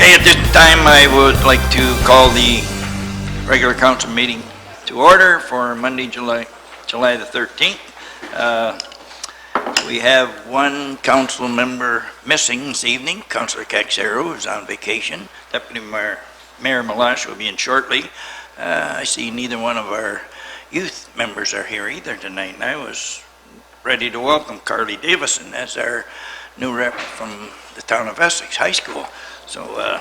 Okay, at this time, I would like to call the regular council meeting to order for Monday, July the 13th. We have one council member missing this evening. Councillor Caxero is on vacation. Deputy Mayor Malash will be in shortly. I see neither one of our youth members are here either tonight, and I was ready to welcome Carly Davison as our new rep from the town of Essex High School. So,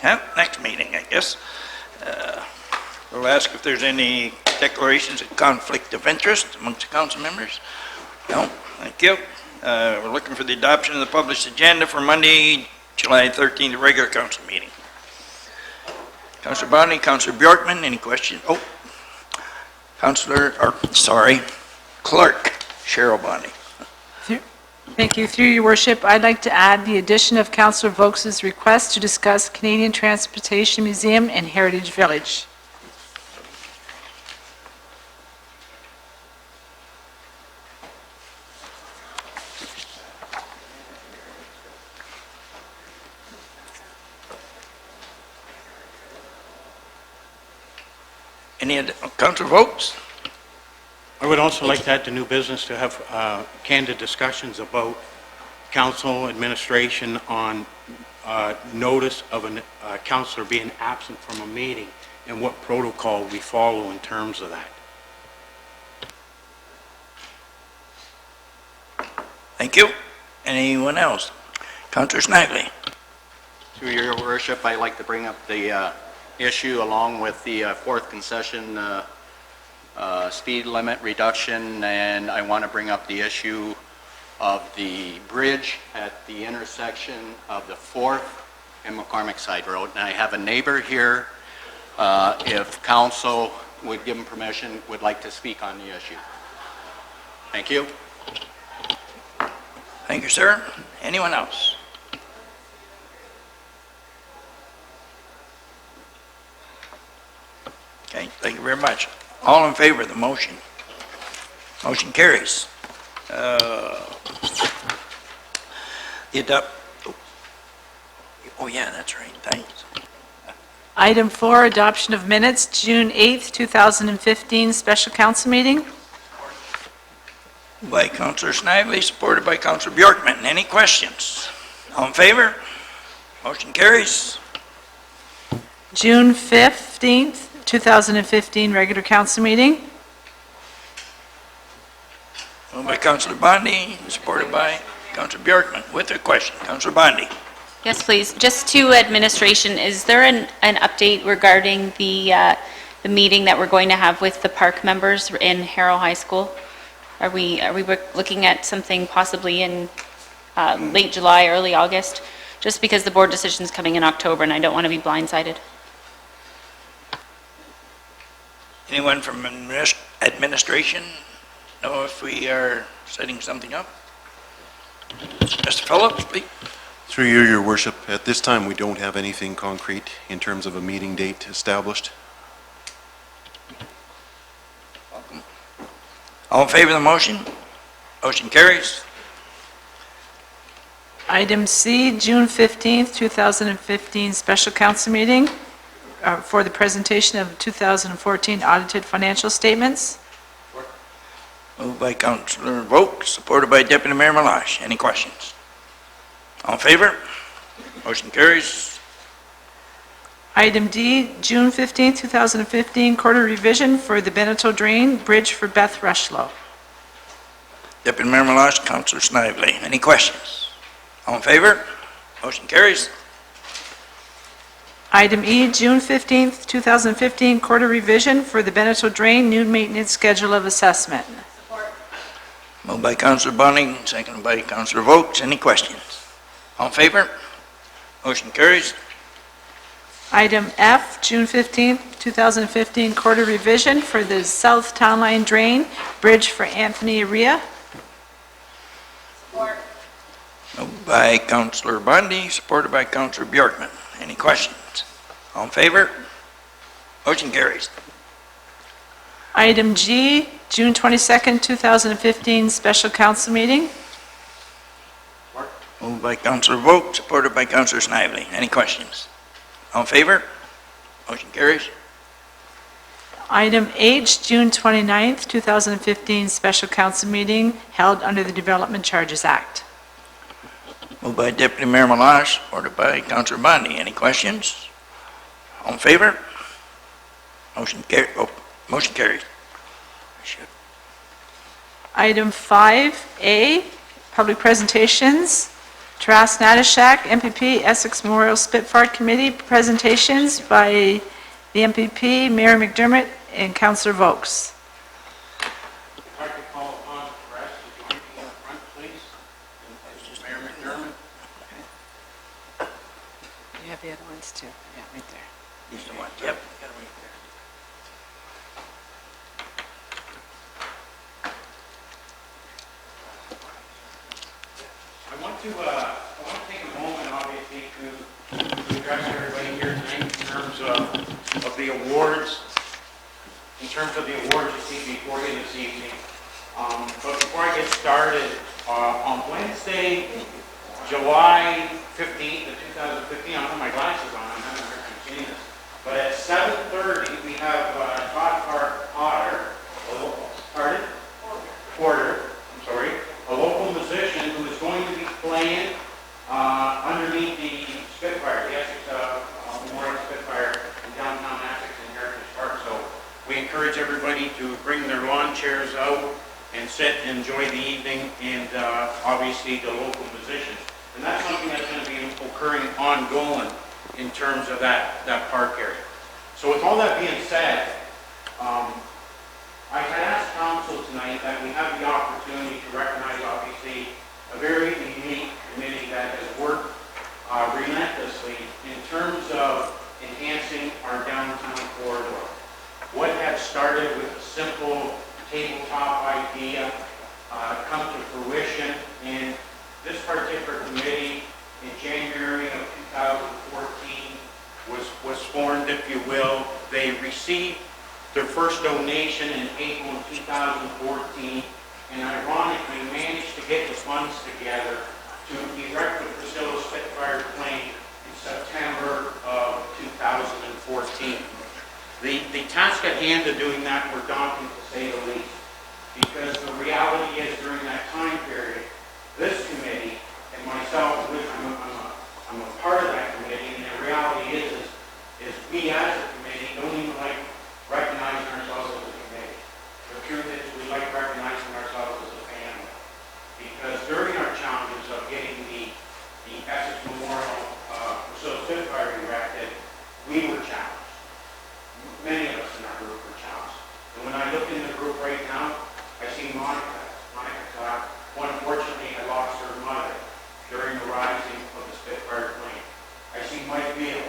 next meeting, I guess. We'll ask if there's any declarations of conflict of interest amongst the council members. No, thank you. We're looking for the adoption of the published agenda for Monday, July 13th, regular council meeting. Councillor Bonnie, Councillor Bjorkman, any questions? Oh, Clerk Cheryl Bonnie. Thank you. Through your worship, I'd like to add the addition of Councillor Vokes' request to discuss Canadian Transportation Museum and Heritage Village. Any Councillor Vokes? I would also like to add to new business to have candid discussions about council administration on notice of a councillor being absent from a meeting and what protocol we follow in terms of that. Thank you. Anyone else? Councillor Snively. Through your worship, I'd like to bring up the issue along with the fourth concession speed limit reduction, and I want to bring up the issue of the bridge at the intersection of the 4th and McCormick Side Road. And I have a neighbor here, if council would give him permission, would like to speak on the issue. Thank you. Thank you, sir. Anyone else? Okay, thank you very much. All in favor of the motion? Motion carries. Oh yeah, that's right, thanks. Item 4, adoption of minutes, June 8th, 2015, special council meeting. By Councillor Snively, supported by Councillor Bjorkman. Any questions? All in favor? Motion carries. June 15th, 2015, regular council meeting. Moved by Councillor Bondi, supported by Councillor Bjorkman. With a question, Councillor Bondi. Yes, please. Just to administration, is there an update regarding the meeting that we're going to have with the park members in Harrow High School? Are we looking at something possibly in late July, early August? Just because the board decision is coming in October and I don't want to be blindsided. Anyone from administration know if we are setting something up? Mr. Phillips, please. Through you, your worship, at this time we don't have anything concrete in terms of a meeting date established. Welcome. All in favor of the motion? Motion carries. Item C, June 15th, 2015, special council meeting for the presentation of 2014 audited financial statements. Moved by Councillor Vokes, supported by Deputy Mayor Malash. Any questions? All in favor? Motion carries. Item D, June 15th, 2015, quarter revision for the Beneteau Drain Bridge for Beth Rushlow. Deputy Mayor Malash, Councillor Snively. Any questions? All in favor? Motion carries. Item E, June 15th, 2015, quarter revision for the Beneteau Drain new maintenance schedule of assessment. Moved by Councillor Bunning, seconded by Councillor Vokes. Any questions? All in favor? Motion carries. Item F, June 15th, 2015, quarter revision for the South Town Line Drain Bridge for Anthony Area. Moved by Councillor Bundy, supported by Councillor Bjorkman. Any questions? All in favor? Motion carries. Item G, June 22nd, 2015, special council meeting. Moved by Councillor Vogt, supported by Councillor Snively. Any questions? All in favor? Motion carries. Item H, June 29th, 2015, special council meeting held under the Development Charges Act. Moved by Deputy Mayor Malash, supported by Councillor Bondi. Any questions? All in favor? Motion carries. Item 5A, public presentations. Taras Natashak, MPP, Essex Memorial Spitfire Committee, presentations by the MPP, Mayor McDermott, and Councillor Vokes. If I could call upon the rest to join me in front, please. And Mayor McDermott. You have the other ones too. Yeah, right there. These are the ones, yep. Got 'em right there. I want to take a moment, obviously, to address everybody here tonight in terms of the awards, you see before you this evening. But before I get started, on Wednesday, July 15th of 2015, I don't have my glasses on, I'm having a hard time seeing this, but at 7:30, we have Todd Porter, a local musician who is going to be playing underneath the Spitfire, the Essex Memorial Spitfire in downtown Essex in Heritage Park. So we encourage everybody to bring their lawn chairs out and sit and enjoy the evening, and obviously the local musicians. And that's something that's going to be occurring ongoing in terms of that park area. So with all that being said, I had asked council tonight that we have the opportunity to recognize, obviously, a very unique committee that has worked relentlessly in terms of enhancing our downtown corridor. What had started with a simple tabletop idea come to fruition, and this particular committee in January of 2014 was formed, if you will. They received their first donation in April of 2014, and ironically managed to get the funds together to erect the Priscilla Spitfire plane in September of 2014. The task at hand of doing that were daunting, to say the least, because the reality is during that time period, this committee and myself, which I'm a part of that committee, and the reality is we as a committee don't even like recognizing ourselves as a committee. The truth is we like recognizing ourselves as a family, because during our challenges of getting the Essex Memorial Priscilla Spitfire erected, we were challenged. Many of us in our group were challenged. And when I look in the group right now, I see Monica. Unfortunately, I lost her mother during the rising of the Spitfire plane. I see Mike Beal.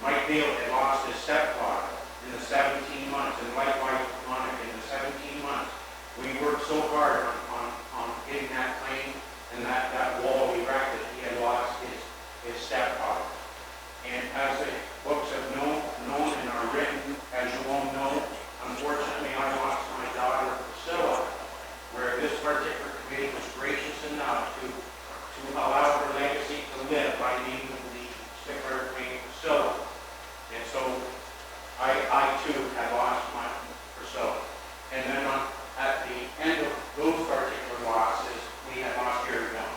Mike Beal had lost his stepfather in the 17 months, and likewise Monica in the 17 months. We worked so hard on getting that plane and that wall erected. He had lost his stepfather. And as the books have known and are written, as you all know, unfortunately I lost my daughter Priscilla, where this particular committee was gracious enough to allow her legacy to live by naming the Spitfire plane Priscilla. And so I too had lost my Priscilla. And then at the end of those particular losses, we had lost Gary Bell,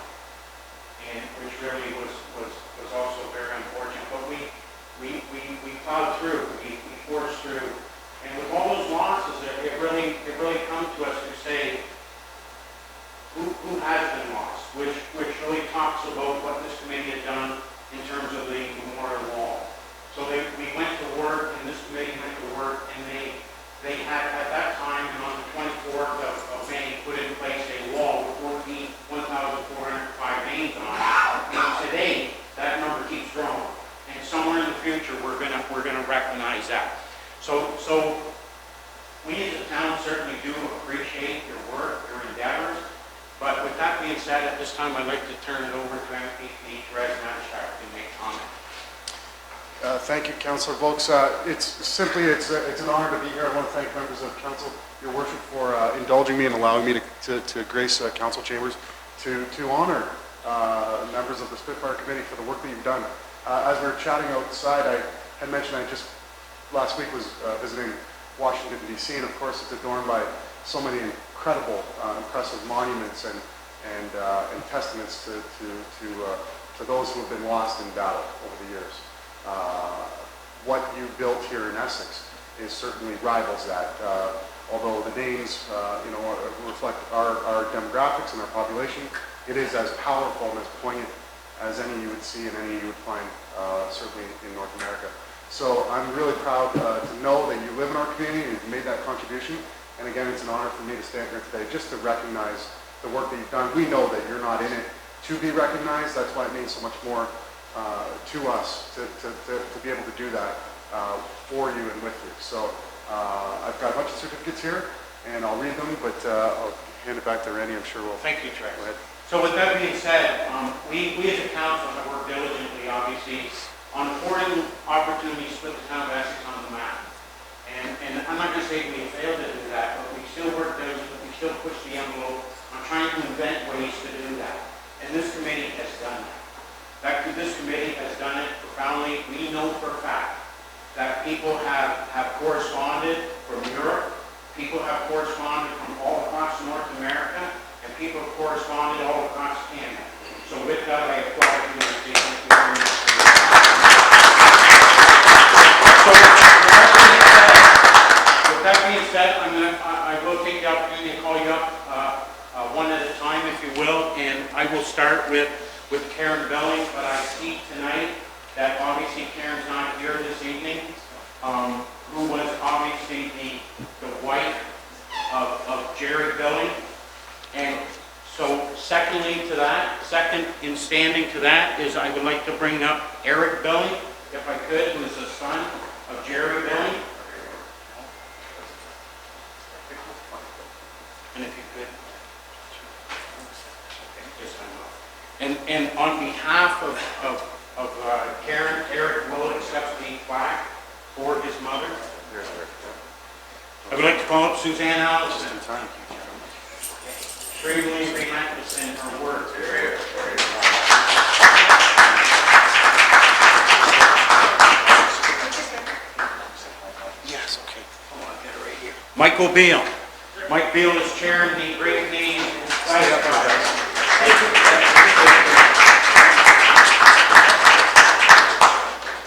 and which really was also very unfortunate. But we plowed through, we forged through, and with all those losses, it really come to us to say who has been lost, which really talks about what this committee had done in terms of the memorial wall. So we went to work, and this committee went to work, and they had at that time, and on the 24th of May, put in place a wall with 1,405 names on it. And today, that number keeps growing, and somewhere in the future, we're gonna recognize that. So we as a town certainly do appreciate your work, your endeavors. But with that being said, at this time, I'd like to turn it over to MPP Taras Natashak to make comment. Thank you, Councillor Vokes. It's an honor to be here. I want to thank members of council, your worship, for indulging me and allowing me to grace council chambers to honor members of the Spitfire Committee for the work that you've done. As we were chatting outside, I had mentioned I just last week was visiting Washington, D.C., and of course it's adorned by so many incredible, impressive monuments and testaments to those who have been lost in battle over the years. What you built here in Essex is certainly rivals that. Although the names, reflect our demographics and our population, it is as powerful and as poignant as any you would see and any you would find, certainly in North America. So I'm really proud to know that you live in our community and you've made that contribution. And again, it's an honor for me to stand here today just to recognize the work that you've done. We know that you're not in it to be recognized. That's why it means so much more to us to be able to do that for you and with you. So I've got a bunch of certificates here, and I'll read them, but I'll hand it back to Randy. I'm sure we'll... Thank you, Trey. Go ahead. So with that being said, we as a council have worked diligently, obviously, on affording opportunities to put the town of Essex on the map. And I'm not going to say we failed to do that, but we still work diligently, we still push the envelope on trying to invent ways to do that. And this committee has done that. This committee has done it profoundly. We know for a fact that people have corresponded from Europe, people have corresponded from all across North America, and people have corresponded all across Canada. So with that, I applaud you and say thank you very much. So with that being said, I will take the opportunity to call you up one at a time, if you will, and I will start with Karen Belling, but I see tonight that obviously Karen's not here this evening, who was obviously the wife of Jerry Belling. And so second in standing to that is I would like to bring up Eric Belling, if I could, who is the son of Jerry Belling. And if you could. And on behalf of Karen, Eric will accept the plaque for his mother. I would like to call up Suzanne Allison. Extremely relentless in her work. Yes, okay. Michael Beal. Mike Beal is chairing the Reconvening.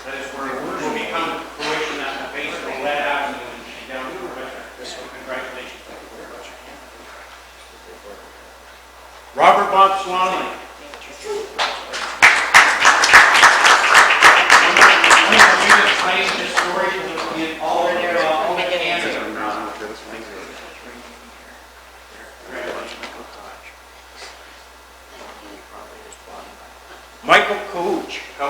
That is where it will become fruition at the base of Lead Avenue and down to the river. So congratulations. Robert Bob Swanley. One of the biggest claims to story in all of Canada. Michael Cooch. I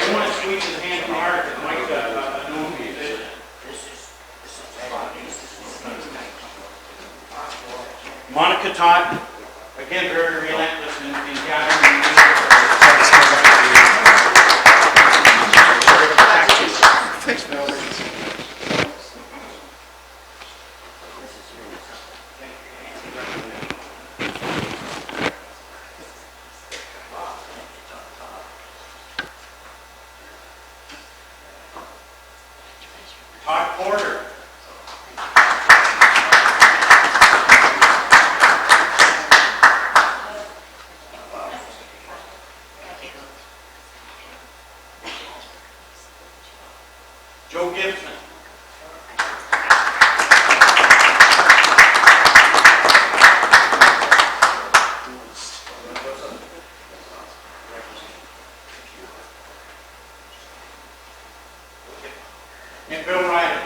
don't want to squeeze his hand from Art, but Mike's a known musician. Monica Todd, again, very relentless in gathering Todd Porter. Joe Gibson. And Bill Riley.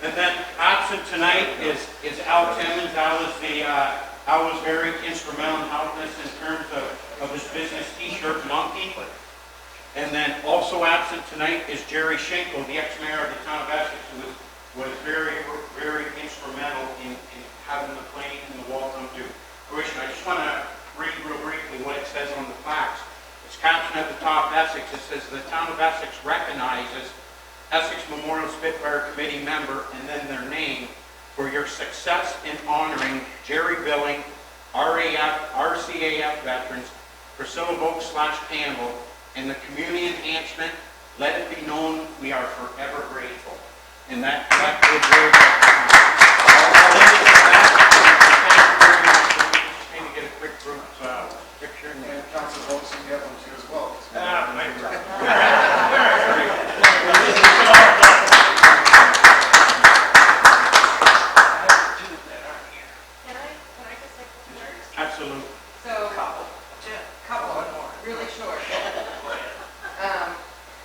And then absent tonight is Al Timmons. Al was very instrumental in helping us in terms of his business T-shirt Monkey. And then also absent tonight is Jerry Schenkel, the ex-mayor of the town of Essex, who was very, very instrumental in having the plane and the wall come to fruition. I just what it says on the plaques. It's captioned at the top, Essex. It says, "The town of Essex recognizes Essex Memorial Spitfire Committee member," and then their name, "for your success in honoring Jerry Billing, RCAF veterans, Priscilla Volk/Campbell, and the community enhancement. Let it be known we are forever grateful." And that would very much. Maybe get a quick group picture. And Council votes can get one too as well. Absolutely. So, couple, really short.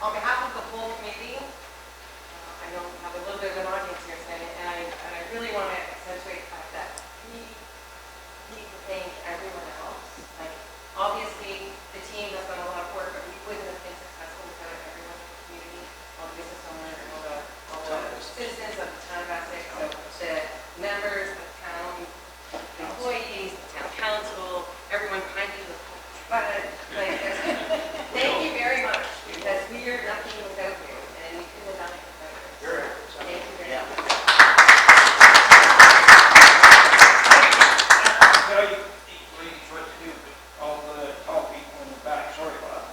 On behalf of the whole committee, I know we have a little bit of an audience here today, and I really want to accentuate the fact that we need to thank everyone else. Like, obviously, the team has done a lot of work, but we wouldn't have been successful without everyone in the community, all the business owners, all the citizens of the town of Essex, so the members, the town employees, the town council, everyone behind you, but like, thank you very much, because we are nothing without you, and we couldn't have done it without you. Thank you very much. Tell you, these ladies what to do, but all the tall people in the back, sorry about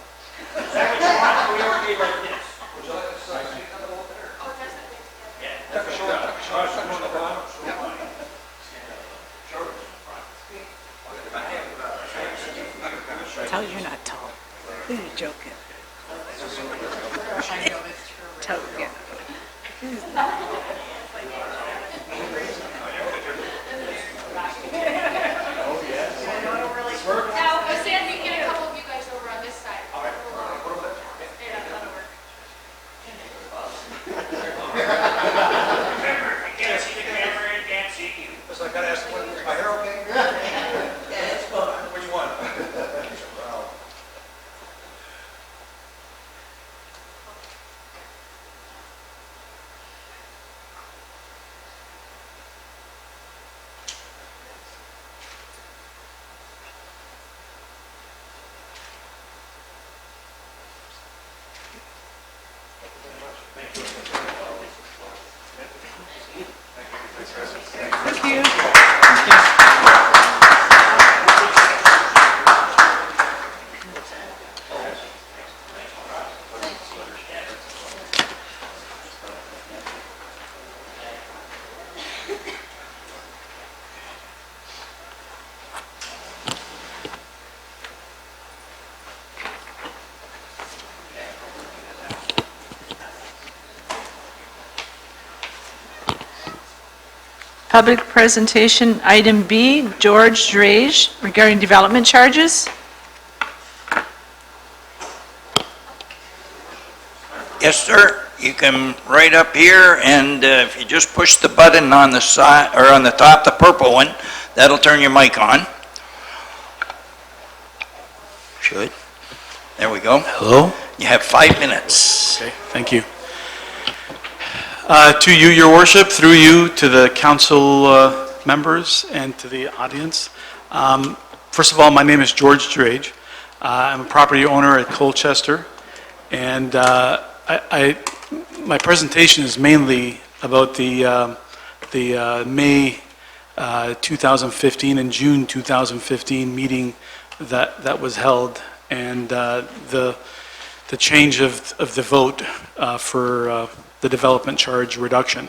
that. We don't be like this. Would you like to say something a little bit? Yeah. That's for sure. Tell you you're not tall. Who are you joking? Tell you. Now, Sam, you can get a couple of you guys over on this side. All right. Yeah, that'll work. Remember, you can't see the camera and can't see you. So I gotta ask, is my hair okay? Yeah, it's fine. Which one? Wow. Thank you. Public presentation, item B, George Drage, regarding development charges. Yes, sir. You come right up here, and if you just push the button on the side, or on the top, the purple one, that'll turn your mic on. Should. There we go. Hello? You have 5 minutes. Okay, thank you. To you, your worship, through you to the council members and to the audience. First of all, my name is George Drage. I'm a property owner at Colchester, and my presentation is mainly about the May 2015 and June 2015 meeting that was held, and the change of the vote for the development charge reduction.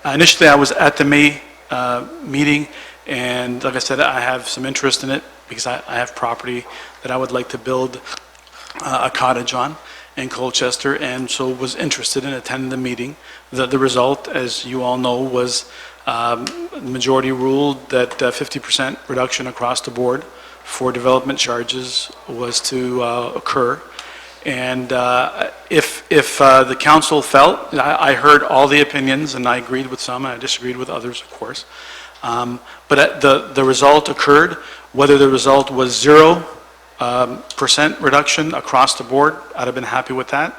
Initially, I was at the May meeting, and like I said, I have some interest in it because I have property that I would like to build a cottage on in Colchester, and so was interested in attending the meeting. The result, as you all know, was the majority ruled that 50% reduction across the board for development charges was to occur. And if the council felt, I heard all the opinions, and I agreed with some, and I disagreed with others, of course. But the result occurred. Whether the result was 0% reduction across the board, I'd have been happy with that.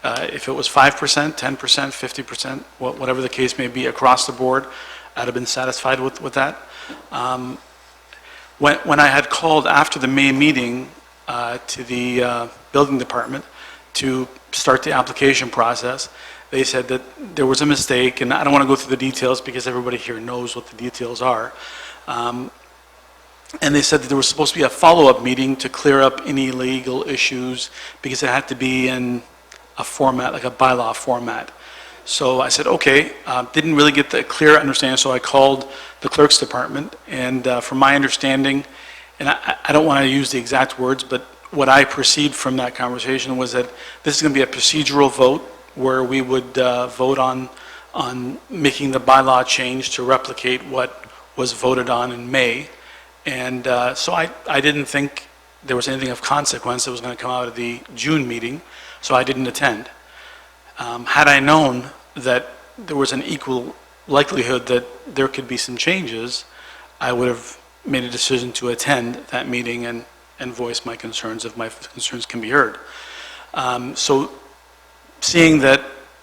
If it was 5%, 10%, 50%, whatever the case may be across the board, I'd have been satisfied with that. When I had called after the May meeting to the building department to start the application process, they said that there was a mistake, and I don't want to go through the details because everybody here knows what the details are. And they said that there was supposed to be a follow-up meeting to clear up any legal issues because it had to be in a format, like a bylaw format. So I said, okay, didn't really get the clear understanding, so I called the clerk's department, and from my understanding, and I don't want to use the exact words, but what I perceived from that conversation was that this is going to be a procedural vote where we would vote on making the bylaw change to replicate what was voted on in May. And so I didn't think there was anything of consequence that was going to come out of the June meeting, so I didn't attend. Had I known that there was an equal likelihood that there could be some changes, I would have made a decision to attend that meeting and voice my concerns if my concerns can be heard. So seeing that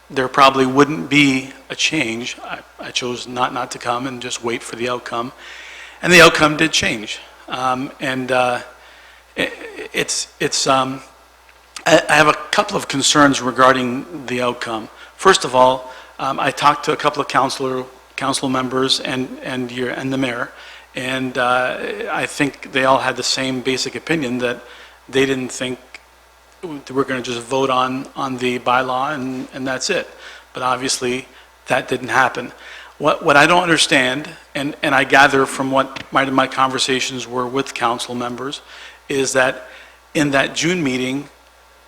there probably wouldn't be a change, I chose not to come and just wait for the outcome. And the outcome did change. I have a couple of concerns regarding the outcome. First of all, I talked to a couple of council members and the mayor, and I think they all had the same basic opinion that they didn't think we're going to just vote on the bylaw and that's it. But obviously, that didn't happen. What I don't understand, and I gather from what my conversations were with council members, is that in that June meeting,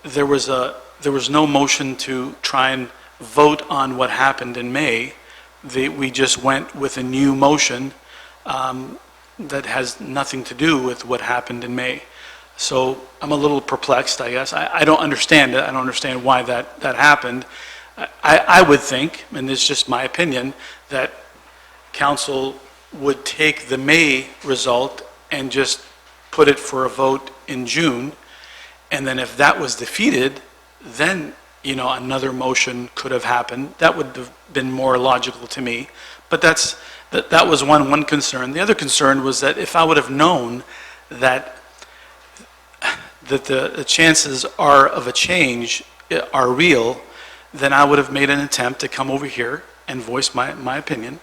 there was no motion to try and vote on what happened in May. We just went with a new motion that has nothing to do with what happened in May. So I'm a little perplexed, I guess. I don't understand it. I don't understand why that happened. I would think, and it's just my opinion, that council would take the May result and just put it for a vote in June, and then if that was defeated, then, another motion could have happened. That would have been more logical to me. But that was one concern. The other concern was that if I would have known that the chances of a change are real, then I would have made an attempt to come over here and voice my opinion.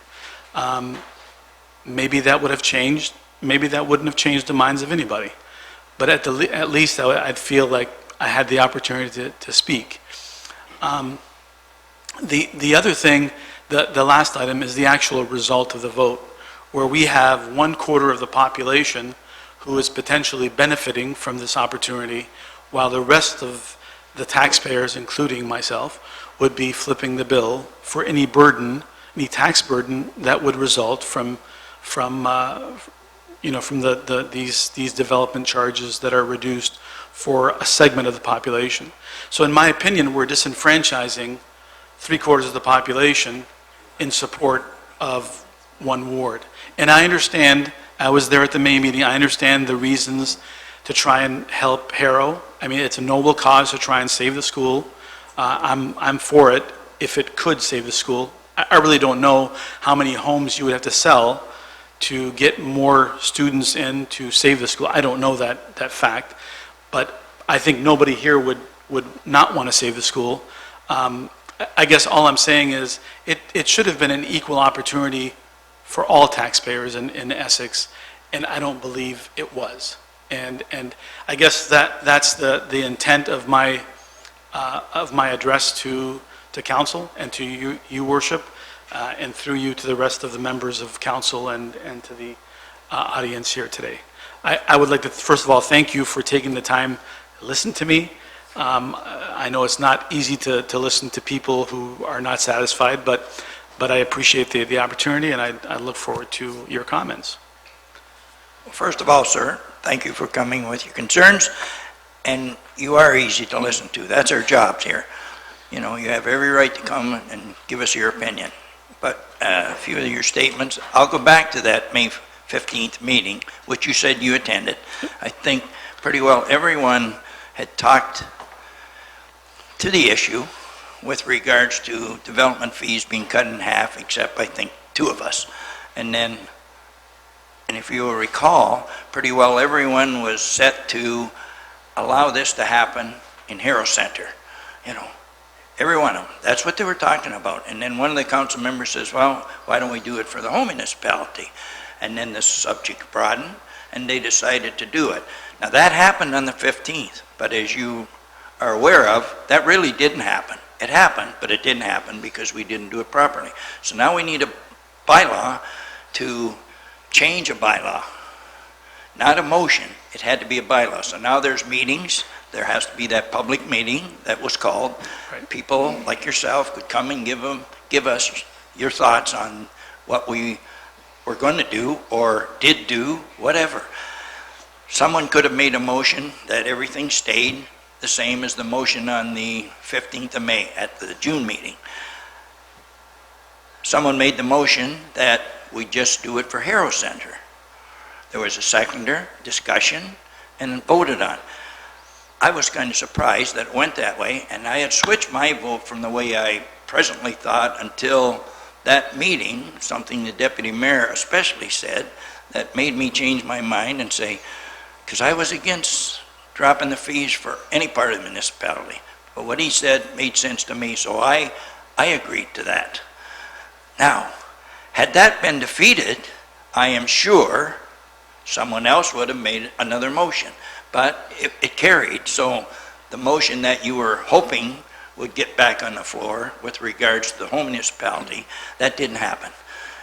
Maybe that would have changed. Maybe that wouldn't have changed the minds of anybody. But at least I'd feel like I had the opportunity to speak. The other thing, the last item, is the actual result of the vote, where we have 1/4 of the population who is potentially benefiting from this opportunity, while the rest of the taxpayers, including myself, would be flipping the bill for any tax burden that would result from these development charges that are reduced for a segment of the population. So in my opinion, we're disenfranchising 3/4 of the population in support of one ward. And I understand, I was there at the May meeting, I understand the reasons to try and help Harrow. I mean, it's a noble cause to try and save the school. I'm for it if it could save the school. I really don't know how many homes you would have to sell to get more students in to save the school. I don't know that fact, but I think nobody here would not want to save the school. I guess all I'm saying is it should have been an equal opportunity for all taxpayers in Essex, and I don't believe it was. And I guess that's the intent of my address to council and to you worship, and through you to the rest of the members of council and to the audience here today. I would like to first of all thank you for taking the time to listen to me. I know it's not easy to listen to people who are not satisfied, but I appreciate the opportunity, and I look forward to your comments. Well, first of all, sir, thank you for coming with your concerns, and you are easy to listen to. That's our jobs here. You have every right to come and give us your opinion. But a few of your statements, I'll go back to that May 15th meeting, which you said you attended. I think pretty well everyone had talked to the issue with regards to development fees being cut in half, except I think 2 of us. And then And if you will recall, pretty well everyone was set to allow this to happen in Hero Center, every one of them. That's what they were talking about. And then one of the council members says, well, why don't we do it for the whole municipality? And then the subject broadened, and they decided to do it. Now, that happened on the 15th, but as you are aware of, that really didn't happen. It happened, but it didn't happen because we didn't do it properly. So now we need a bylaw to change a bylaw, not a motion. It had to be a bylaw. So now there's meetings. There has to be that public meeting that was called. Right. People like yourself could come and give us your thoughts on what we were going to do or did do, whatever. Someone could have made a motion that everything stayed the same as the motion on the 15th of May at the June meeting. Someone made the motion that we just do it for Hero Center. There was a seconder, discussion, and voted on. I was kind of surprised that it went that way, and I had switched my vote from the way I presently thought until that meeting, something the deputy mayor especially said, that made me change my mind and say, because I was against dropping the fees for any part of the municipality. But what he said made sense to me, so I agreed to that. Now, had that been defeated, I am sure someone else would have made another motion. But it carried, so the motion that you were hoping would get back on the floor with regards to the whole municipality, that didn't happen.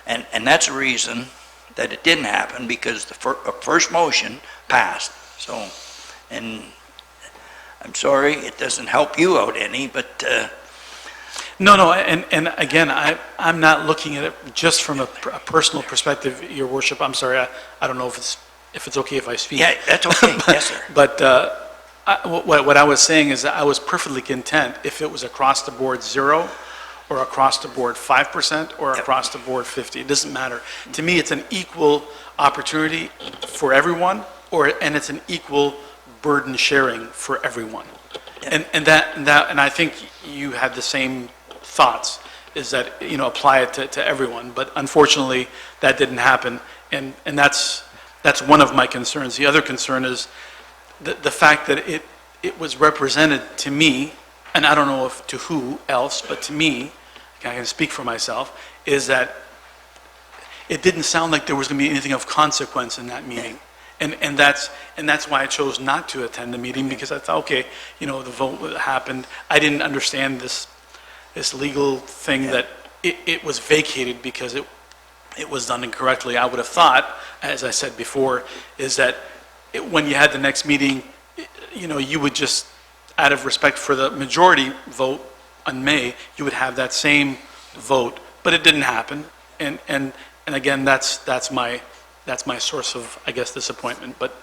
And that's the reason that it didn't happen, because the first motion passed. So, and I'm sorry, it doesn't help you out any, but... No, and again, I'm not looking at it just from a personal perspective, Your Worship. I'm sorry, I don't know if it's okay if I speak. Yeah, that's okay, yes, sir. But what I was saying is that I was perfectly content if it was across the board 0, or across the board 5%, or across the board 50. It doesn't matter. To me, it's an equal opportunity for everyone, and it's an equal burden sharing for everyone. And I think you had the same thoughts, is that, apply it to everyone. But unfortunately, that didn't happen, and that's one of my concerns. The other concern is the fact that it was represented to me, and I don't know if to who else, but to me, I can speak for myself, is that it didn't sound like there was going to be anything of consequence in that meeting. And that's why I chose not to attend the meeting, because I thought, okay, the vote happened. I didn't understand this legal thing that it was vacated because it was done incorrectly. I would have thought, as I said before, is that when you had the next meeting, you would just, out of respect for the majority vote on May, you would have that same vote, but it didn't happen. And again, that's my source of, I guess, disappointment. But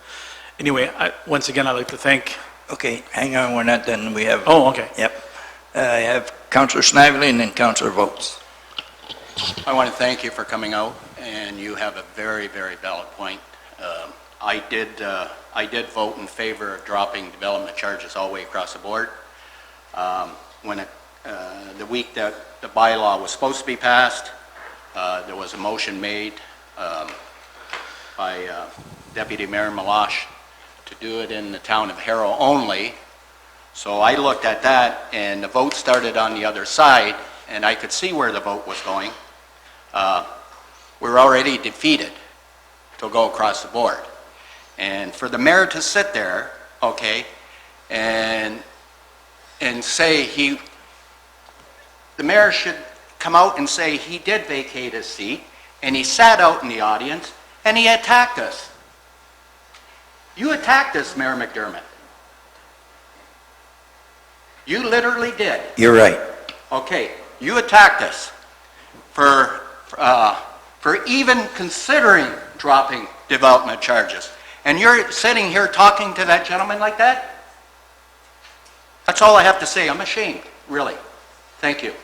anyway, once again, I'd like to thank... Okay, hang on, we're not done. We have... Oh, okay. Yep. I have Councillor Snively and then Councillor Votes. I want to thank you for coming out, and you have a very, very valid point. I did vote in favor of dropping development charges all the way across the board. When the week that the bylaw was supposed to be passed, there was a motion made by Deputy Mayor Malash to do it in the town of Harrow only. So I looked at that, and the vote started on the other side, and I could see where the vote was going. We're already defeated to go across the board. And for the mayor to sit there, okay, and say the mayor should come out and say he did vacate his seat, and he sat out in the audience, and he attacked us. You attacked us, Mayor McDermott. You literally did. You're right. Okay, you attacked us for even considering dropping development charges. And you're sitting here talking to that gentleman like that? That's all I have to say. I'm ashamed, really. Thank you.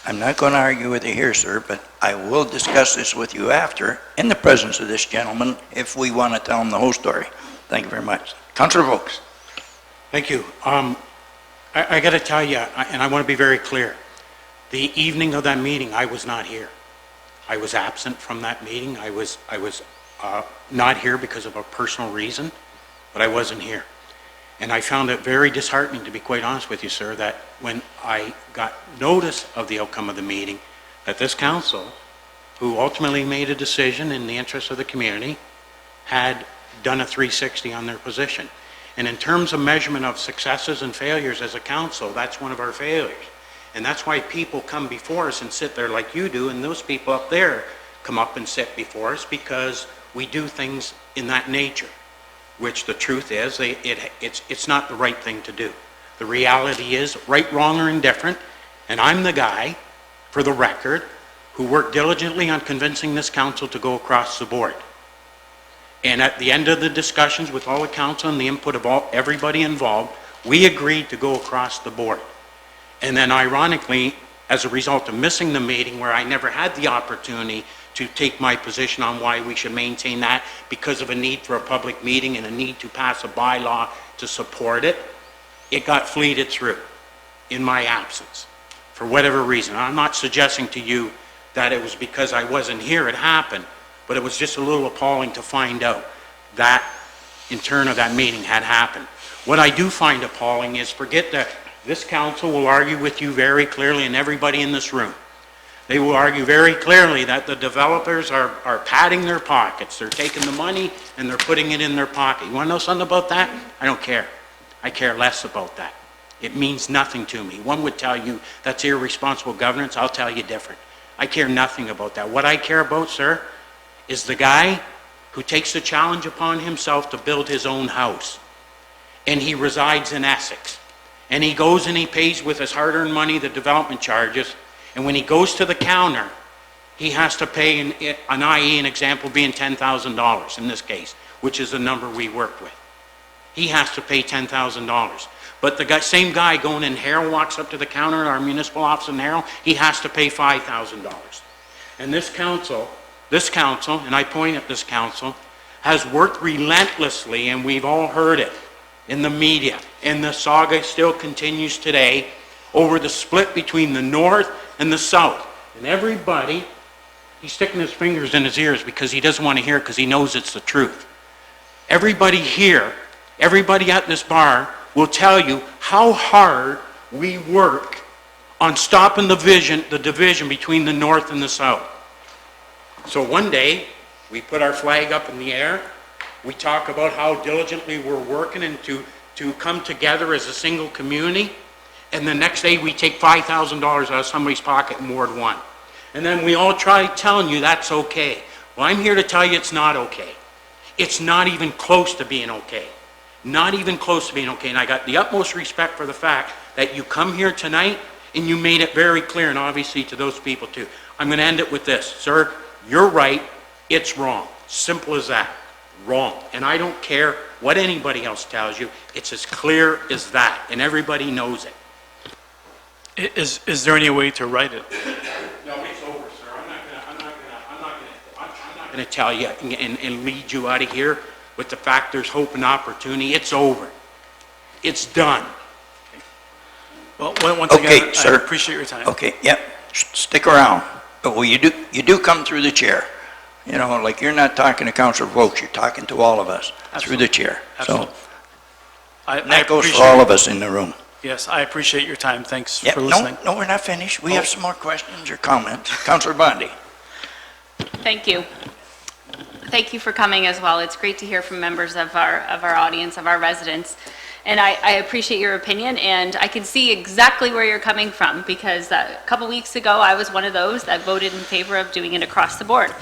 I'm not going to argue with you here, sir, but I will discuss this with you after, in the presence of this gentleman, if we want to tell him the whole story. Thank you very much. Councillor Vokes. Thank you. I got to tell you, and I want to be very clear, the evening of that meeting, I was not here. I was absent from that meeting. I was not here because of a personal reason, but I wasn't here. And I found it very disheartening, to be quite honest with you, sir, that when I got notice of the outcome of the meeting, that this council, who ultimately made a decision in the interest of the community, had done a 360 on their position. And in terms of measurement of successes and failures as a council, that's one of our failures. And that's why people come before us and sit there like you do, and those people up there come up and sit before us because we do things in that nature, which the truth is, it's not the right thing to do. The reality is, right, wrong, or indifferent, and I'm the guy, for the record, who worked diligently on convincing this council to go across the board. And at the end of the discussions with all the council and the input of everybody involved, we agreed to go across the board. And then ironically, as a result of missing the meeting where I never had the opportunity to take my position on why we should maintain that because of a need for a public meeting and a need to pass a bylaw to support it, it got fleeted through in my absence for whatever reason. I'm not suggesting to you that it was because I wasn't here it happened, but it was just a little appalling to find out that in turn of that meeting had happened. What I do find appalling is, forget that this council will argue with you very clearly, and everybody in this room. They will argue very clearly that the developers are padding their pockets. They're taking the money and they're putting it in their pocket. You want to know something about that? I don't care. I care less about that. It means nothing to me. One would tell you that's irresponsible governance. I'll tell you different. I care nothing about that. What I care about, sir, is the guy who takes the challenge upon himself to build his own house. And he resides in Essex. And he goes and he pays with his hard-earned money the development charges. And when he goes to the counter, he has to pay an i.e. an example being $10,000 in this case, which is the number we work with. He has to pay $10,000. But the same guy going in Harrow walks up to the counter at our municipal office in Harrow, he has to pay $5,000. And this council, and I point at this council, has worked relentlessly, and we've all heard it in the media, and the saga still continues today, over the split between the north and the south. And everybody, he's sticking his fingers in his ears because he doesn't want to hear it because he knows it's the truth. Everybody here, everybody at this bar will tell you how hard we work on stopping the division between the north and the south. So one day, we put our flag up in the air, we talk about how diligently we're working and to come together as a single community, and the next day we take $5,000 out of somebody's pocket in Ward 1. And then we all try telling you that's okay. Well, I'm here to tell you it's not okay. It's not even close to being okay. Not even close to being okay. And I got the utmost respect for the fact that you come here tonight and you made it very clear, and obviously to those people too. I'm going to end it with this. Sir, you're right. It's wrong. Simple as that. Wrong. And I don't care what anybody else tells you. It's as clear as that. And everybody knows it. Is there any way to write it? No, it's over, sir. I'm not going to tell you and lead you out of here with the fact there's hope and opportunity. It's over. It's done. Well, once Okay, again, sir. I appreciate your time. Okay, yep, stick around. But well, you do come through the chair. You know, like you're not talking to Councillor Wilkes, you're talking to all of us through the chair. Absolutely. So I that goes for appreciate- all of us in the room. Yes, I appreciate your time. Thanks Yep, for listening. no, we're not finished. We have some more questions or comments. Councillor Bondi. Thank you. Thank you for coming as well. It's great to hear from members of our audience, of our residents. And I appreciate your opinion, and I can see exactly where you're coming from, because a couple weeks ago, I was one of those that voted in favor of doing it across the board.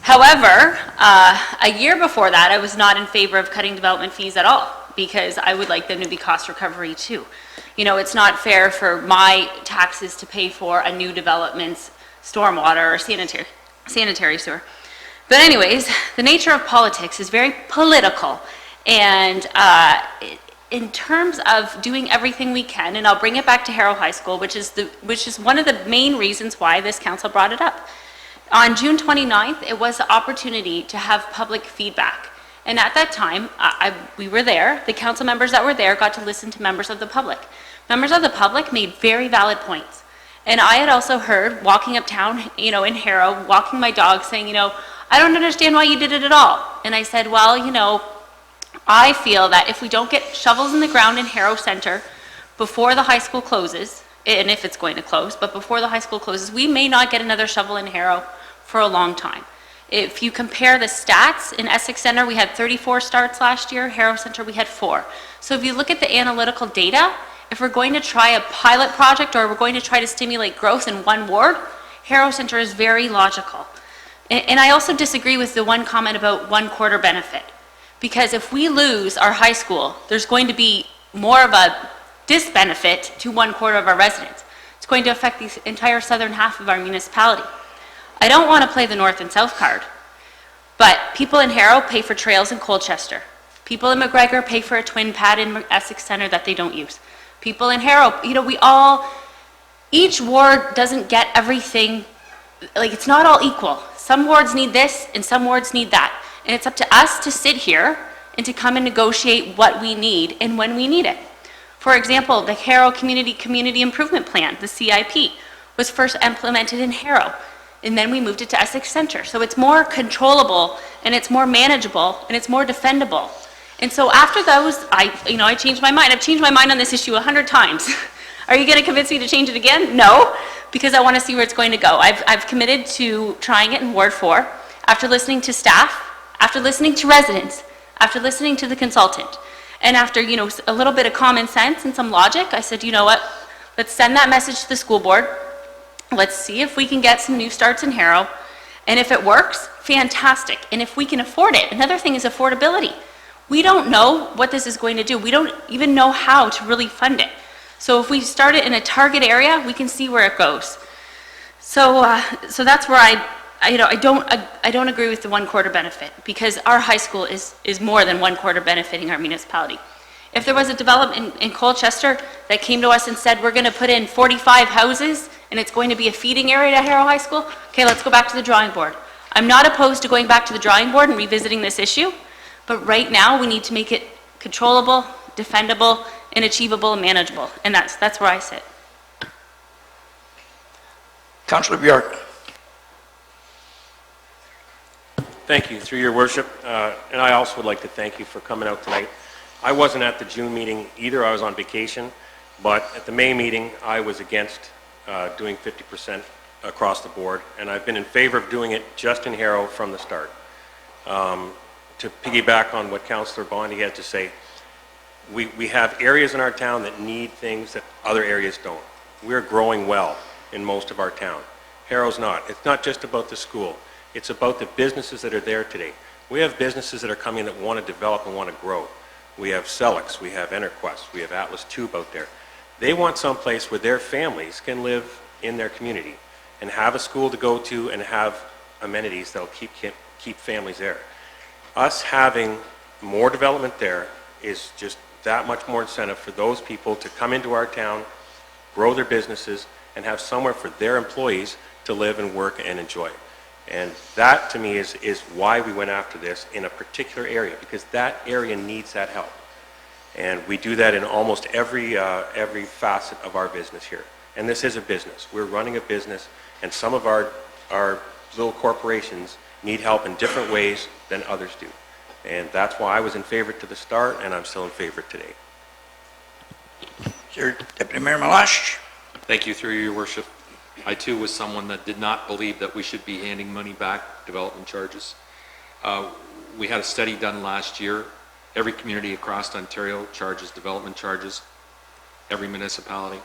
However, a year before that, I was not in favor of cutting development fees at all, because I would like them to be cost recovery too. You know, it's not fair for my taxes to pay for a new development's stormwater or sanitary sewer. But anyways, the nature of politics is very political, and in terms of doing everything we can, and I'll bring it back to Harrow High School, which is one of the main reasons why this council brought it up. On June 29th, it was the opportunity to have public feedback. And at that time, we were there, the council members that were there got to listen to members of the public. Members of the public made very valid points. And I had also heard, walking uptown, you know, in Harrow, walking my dog, saying, you know, I don't understand why you did it at all. And I said, well, you know, I feel that if we don't get shovels in the ground in Harrow Center before the high school closes, and if it's going to close, but before the high school closes, we may not get another shovel in Harrow for a long time. If you compare the stats, in Essex Center, we had 34 starts last year. Harrow Center, we had 4. So if you look at the analytical data, if we're going to try a pilot project or we're going to try to stimulate growth in one ward, Harrow Center is very logical. And I also disagree with the one comment about 1/4 benefit. Because if we lose our high school, there's going to be more of a disbenefit to 1/4 of our residents. It's going to affect the entire southern half of our municipality. I don't want to play the north and south card, but people in Harrow pay for trails in Colchester. People in McGregor pay for a twin pad in Essex Center that they don't use. People in Harrow, you know, each ward doesn't get everything, like it's not all equal. Some wards need this and some wards need that. And it's up to us to sit here and to come and negotiate what we need and when we need it. For example, the Harrow Community Improvement Plan, the CIP, was first implemented in Harrow, and then we moved it to Essex Center. So it's more controllable, and it's more manageable, and it's more defendable. And so after those, I changed my mind. I've changed my mind on this issue 100 times. Are you going to convince me to change it again? No, because I want to see where it's going to go. I've committed to trying it in Ward 4 after listening to staff, after listening to residents, after listening to the consultant. And after, a little bit of common sense and some logic, I said, you know what, let's send that message to the school board. Let's see if we can get some new starts in Harrow. And if it works, fantastic. And if we can afford it, another thing is affordability. We don't know what this is going to do. We don't even know how to really fund it. So if we start it in a target area, we can see where it goes. So that's where I don't agree with the 1/4 benefit, because our high school is more than 1/4 benefiting our municipality. If there was a development in Colchester that came to us and said, we're going to put in 45 houses and it's going to be a feeding area to Harrow High School, okay, let's go back to the drawing board. I'm not opposed to going back to the drawing board and revisiting this issue, but right now we need to make it controllable, defendable, and achievable and manageable, and that's where I sit. Councillor Bjork. Thank you, through your worship, and I also would like to thank you for coming out tonight. I wasn't at the June meeting either, I was on vacation, but at the May meeting, I was against doing 50% across the board, and I've been in favor of doing it just in Harrow from the start. To piggyback on what Councillor Bondi had to say, we have areas in our town that need things that other areas don't. We're growing well in most of our town. Harrow's not. It's not just about the school. It's about the businesses that are there today. We have businesses that are coming that want to develop and want to grow. We have Celix, we have EnerQuest, we have Atlas Tube out there. They want someplace where their families can live in their community and have a school to go to and have amenities that'll keep families there. Us having more development there is just that much more incentive for those people to come into our town, grow their businesses, and have somewhere for their employees to live and work and enjoy. And that, to me, is why we went after this in a particular area, because that area needs that help. And we do that in almost every facet of our business here. And this is a business. We're running a business, and some of our little corporations need help in different ways than others do. And that's why I was in favor to the start, and I'm still in favor today. Sir, Deputy Mayor Malash. Thank you, through your worship. I too was someone that did not believe that we should be handing money back, development charges. We had a study done last year. Every community across Ontario charges development charges, every municipality.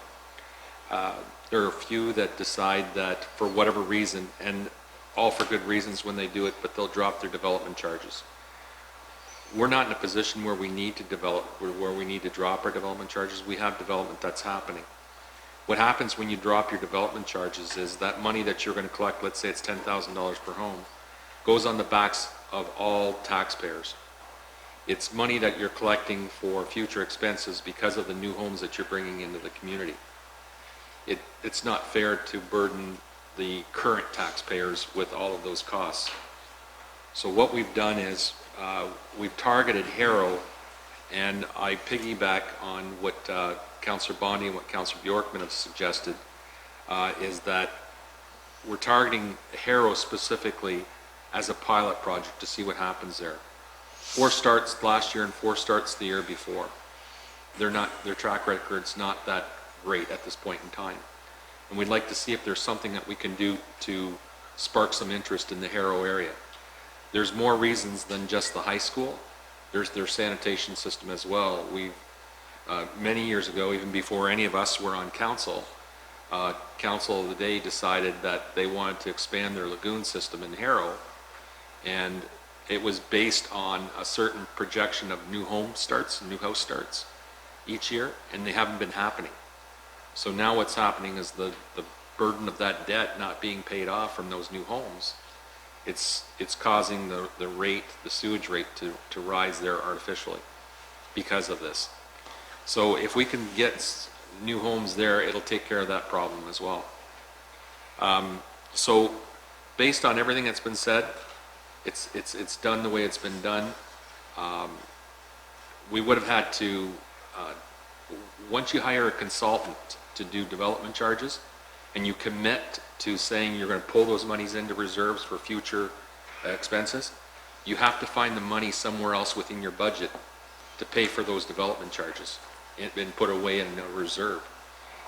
There are a few that decide that for whatever reason, and all for good reasons when they do it, but they'll drop their development charges. We're not in a position where we need to develop, where we need to drop our development charges. We have development that's happening. What happens when you drop your development charges is that money that you're going to collect, let's say it's $10,000 per home, goes on the backs of all taxpayers. It's money that you're collecting for future expenses because of the new homes that you're bringing into the community. It's not fair to burden the current taxpayers with all of those costs. So what we've done is we've targeted Harrow, and I piggyback on what Councillor Bondi and what Councillor Bjorkman have suggested, is that we're targeting Harrow specifically as a pilot project to see what happens there. 4 starts last year and 4 starts the year before. Their track record's not that great at this point in time. And we'd like to see if there's something that we can do to spark some interest in the Harrow area. There's more reasons than just the high school. There's their sanitation system as well. Many years ago, even before any of us were on council, Council of the Day decided that they wanted to expand their lagoon system in Harrow, and it was based on a certain projection of new house starts each year, and they haven't been happening. So now what's happening is the burden of that debt not being paid off from those new homes, it's causing the sewage rate to rise there artificially because of this. So if we can get new homes there, it'll take care of that problem as well. So based on everything that's been said, it's done the way it's been done. We would have had to, once you hire a consultant to do development charges, and you commit to saying you're going to pull those monies into reserves for future expenses, you have to find the money somewhere else within your budget to pay for those development charges and been put away in a reserve.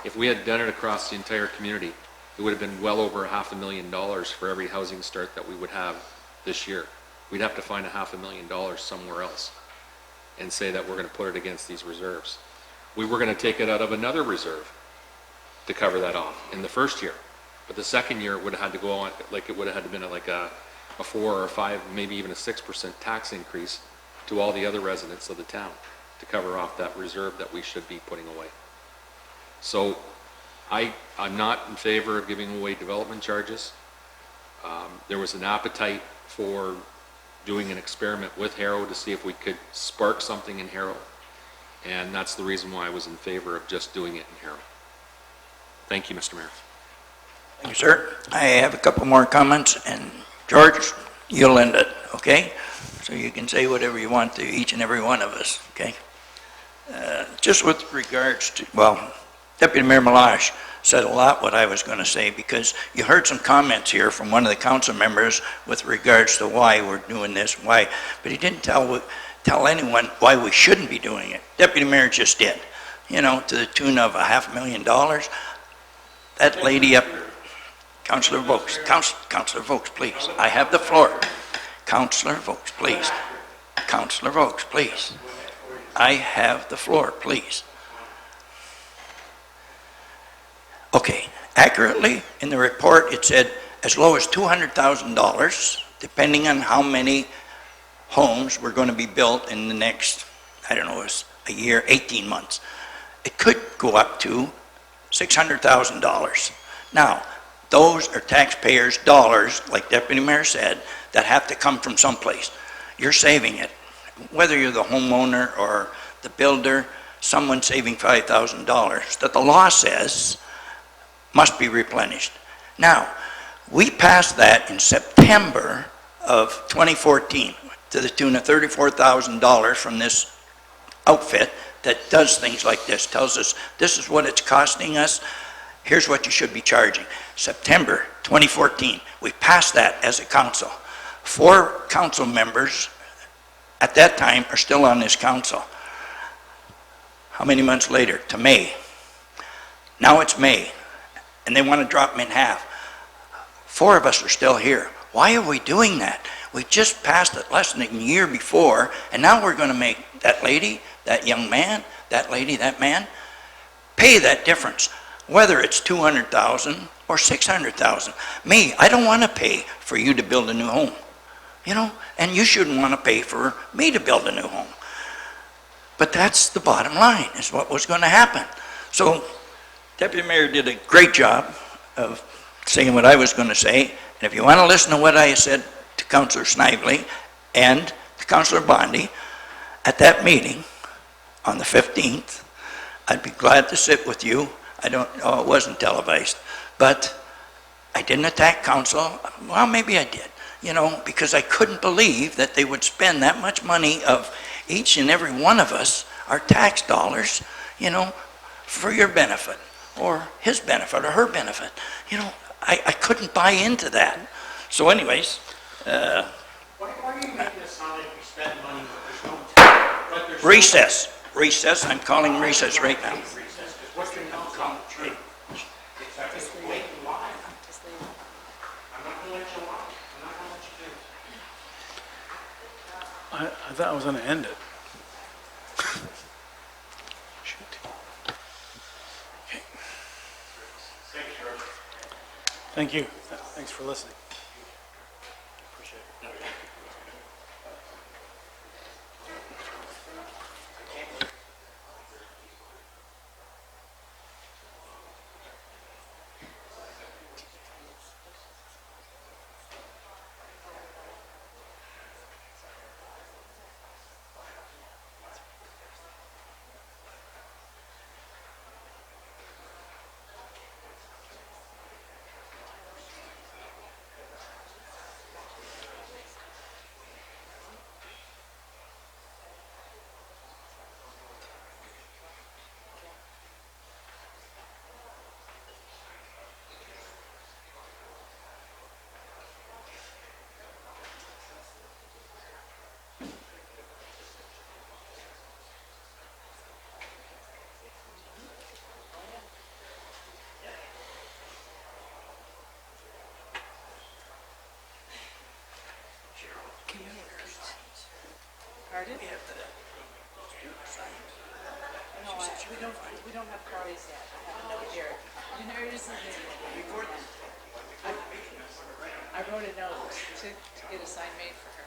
If we had done it across the entire community, it would have been well over $500,000 for every housing start that we would have this year. We'd have to find $500,000 somewhere else and say that we're going to put it against these reserves. We were going to take it out of another reserve to cover that off in the first year. But the second year it would have had to go on, like it would have had to been like a 4 or 5, maybe even a 6% tax increase to all the other residents of the town to cover off that reserve that we should be putting away. So I'm not in favor of giving away development charges. There was an appetite for doing an experiment with Harrow to see if we could spark something in Harrow, and that's the reason why I was in favor of just doing it in Harrow. Thank you, Mr. Mayor. Thank you, sir. I have a couple more comments, and George, you'll end it, okay? So you can say whatever you want to each and every one of us, okay? Just with regards to, well, Deputy Mayor Malash said a lot what I was going to say, because you heard some comments here from one of the council members with regards to why we're doing this, why, but he didn't tell anyone why we shouldn't be doing it. Deputy Mayor just did, you know, to the tune of $500,000. That lady up, Councillor Vokes, Councillor Vokes, please. I have the floor. Councillor Vokes, please. Councillor Vokes, please. I have the floor, please. Okay, accurately, in the report, it said as low as $200,000, depending on how many homes were going to be built in the next, I don't know, a year, 18 months. It could go up to $600,000. Now, those are taxpayers' dollars, like Deputy Mayor said, that have to come from someplace. You're saving it. Whether you're the homeowner or the builder, someone's saving $5,000 that the law says must be replenished. Now, we passed that in September of 2014 to the tune of $34,000 from this outfit that does things like this, tells us this is what it's costing us, here's what you should be charging. September 2014, we passed that as a council. 4 council members at that time are still on this council. How many months later? To May. Now it's May, and they want to drop them in half. 4 of us are still here. Why are we doing that? We just passed it less than a year before, and now we're going to make that lady, that young man, that lady, that man, pay that difference, whether it's $200,000 or $600,000. Me, I don't want to pay for you to build a new home, you know, and you shouldn't want to pay for me to build a new home. But that's the bottom line, is what was going to happen. So Deputy Mayor did a great job of saying what I was going to say, and if you want to listen to what I said to Councillor Snively and to Councillor Bondi at that meeting on the 15th, I'd be glad to sit with you. It wasn't televised, but I didn't attack council. Well, maybe I did, you know, because I couldn't believe that they would spend that much money of each and every one of us, our tax dollars, you know, for your benefit or his benefit or her benefit. You know, I couldn't buy into that. So anyways, Why are you making it sound like we spend money, but there's no tax? But there's no- Recess, I'm calling recess right now. Recess, because what you're not telling the truth. It's like it's blatant lie. I'm not gonna let you lie. I'm not gonna let you do it. I thought I was going to end it. Shoot. Okay. Thank you. Thanks for listening. Appreciate it. Pardon? No, we don't have copies yet. I have a note here. And there is a note. I wrote a note to get a sign made for her.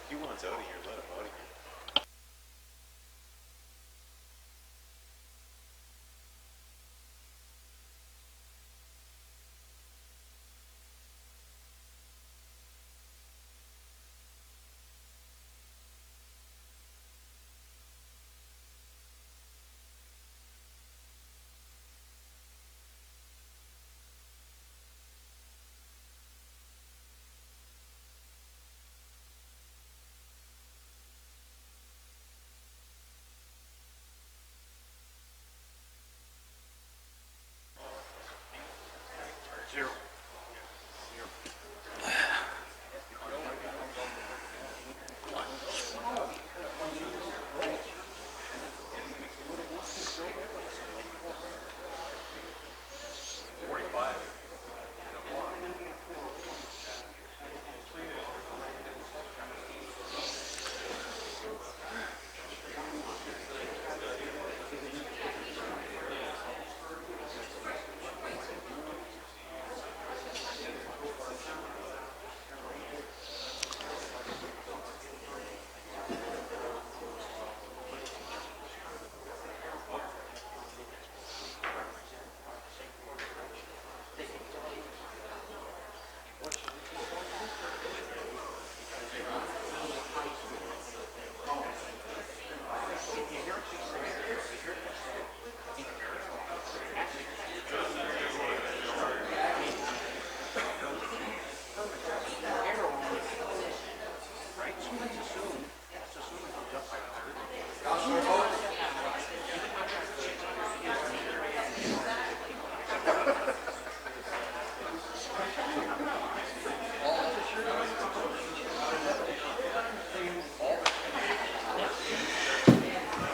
He wants out of here, let him out of here.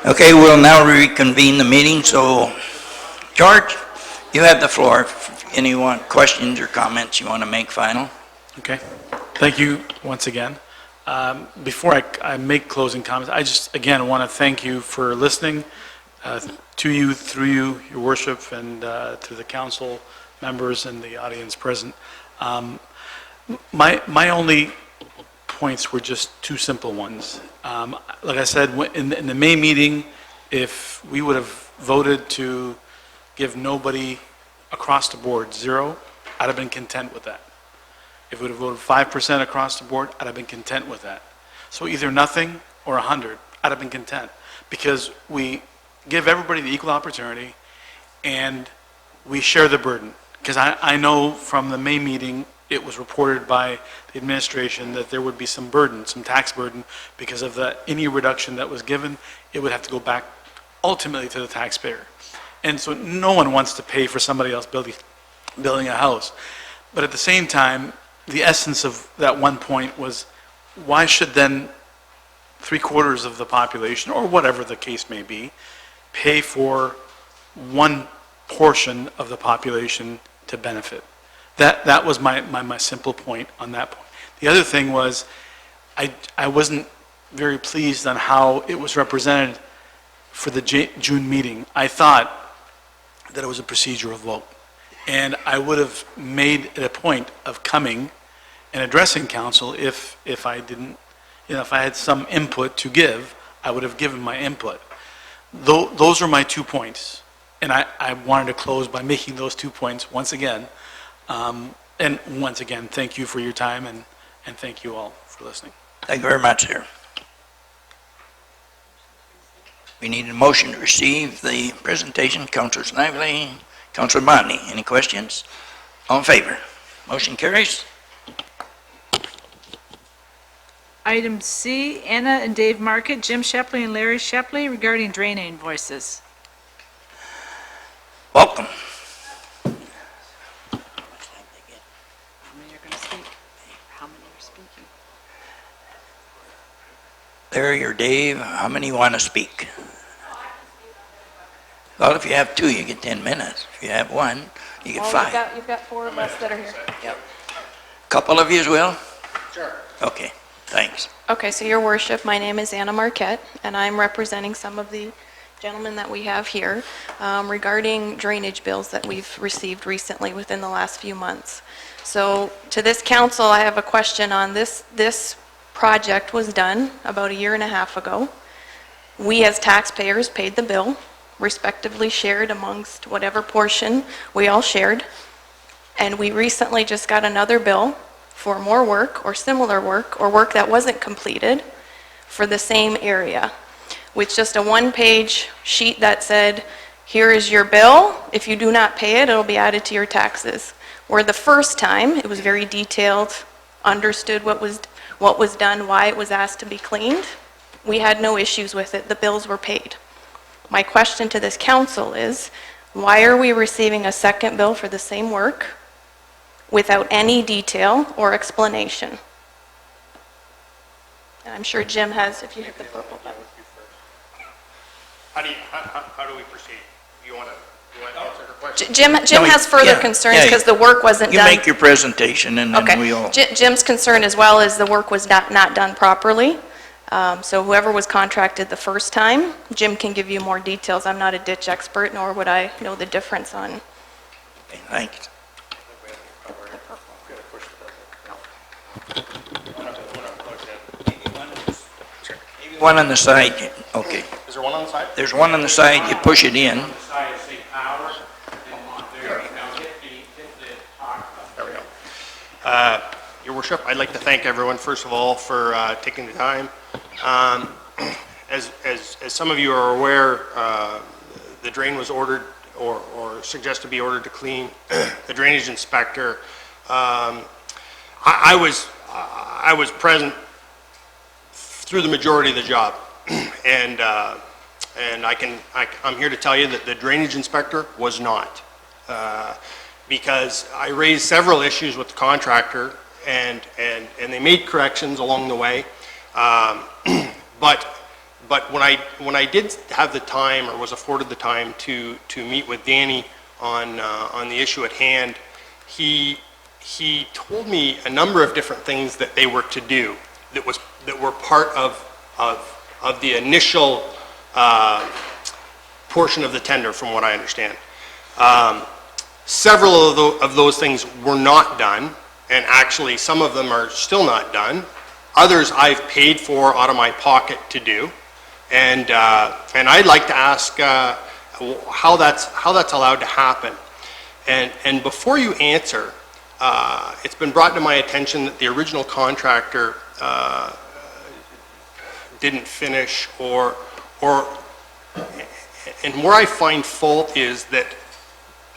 Okay, we'll now reconvene the meeting, so George, you have the floor. Any questions or comments you want to make final? Okay. Thank you once again. Before I make closing comments, I just, again, want to thank you for listening, to you, through you, your worship, and to the council members and the audience present. My only points were just two simple ones. Like I said, in the May meeting, if we would have voted to give nobody across the board 0, I'd have been content with that. If we would have voted 5% across the board, I'd have been content with that. So either nothing or 100, I'd have been content, because we give everybody the equal opportunity and we share the burden. Because I know from the May meeting, it was reported by the administration that there would be some burden, some tax burden, because of any reduction that was given, it would have to go back ultimately to the taxpayer. And so no one wants to pay for somebody else building a house. But at the same time, the essence of that one point was, why should then 3/4 of the population, or whatever the case may be, pay for one portion of the population to benefit? That was my simple point on that point. The other thing was, I wasn't very pleased on how it was represented for the June meeting. I thought that it was a procedural vote. And I would have made it a point of coming and addressing council if I didn't, if I had some input to give, I would have given my input. Those are my 2 points. And I wanted to close by making those 2 points once again. And once again, thank you for your time, and thank you all for listening. Thank you very much, sir. We need a motion to receive the presentation. Councillor Snively, Councillor Botany, any questions? All in favor? Motion carries. Item C, Anna and Dave Market, Jim Shepley and Larry Shepley regarding drain invoices. Welcome. How many are going to speak? How many are speaking? Larry or Dave, how many want to speak? Well, if you have 2, you get 10 minutes. If you have 1, you get 5. You've got 4 of us that are here. Yep. Couple of you as well? Sure. Okay, thanks. Okay, so your worship, my name is Anna Marquette, and I'm representing some of the gentlemen that we have here regarding drainage bills that we've received recently within the last few months. So to this council, I have a question on this. This project was done about 1.5 years ago. We as taxpayers paid the bill, respectively shared amongst whatever portion we all shared. And we recently just got another bill for more work or similar work or work that wasn't completed for the same area, with just a 1-page sheet that said, here is your bill. If you do not pay it, it'll be added to your taxes. Where the first time, it was very detailed, understood what was done, why it was asked to be cleaned. We had no issues with it. The bills were paid. My question to this council is, why are we receiving a second bill for the same work without any detail or explanation? And I'm sure Jim has, if you hit the purple button. How do we proceed? You want to answer her question? Jim has further concerns because the work wasn't done. You make your presentation and then we all... Jim's concern as well is the work was not done properly. So whoever was contracted the first time, Jim can give you more details. I'm not a ditch expert, nor would I know the difference on. Okay, thanks. One on the side, okay. Is there one on the side? There's one on the side, you push it in. There we go. Your Worship, I'd like to thank everyone, first of all, for taking the time. As some of you are aware, the drain was ordered or suggested to be ordered to clean. The drainage inspector, I was present through the majority of the job, and I'm here to tell you that the drainage inspector was not, because I raised several issues with the contractor, and they made corrections along the way, but when I did have the time, or was afforded the time to meet with Danny on the issue at hand, he told me a number of different things that they were to do that were part of the initial portion of the tender, from what I understand. Several of those things were not done, and actually some of them are still not done. Others I've paid for out of my pocket to do, and I'd like to ask how that's allowed to happen. And before you answer, it's been brought to my attention that the original contractor didn't finish, and where I find fault is that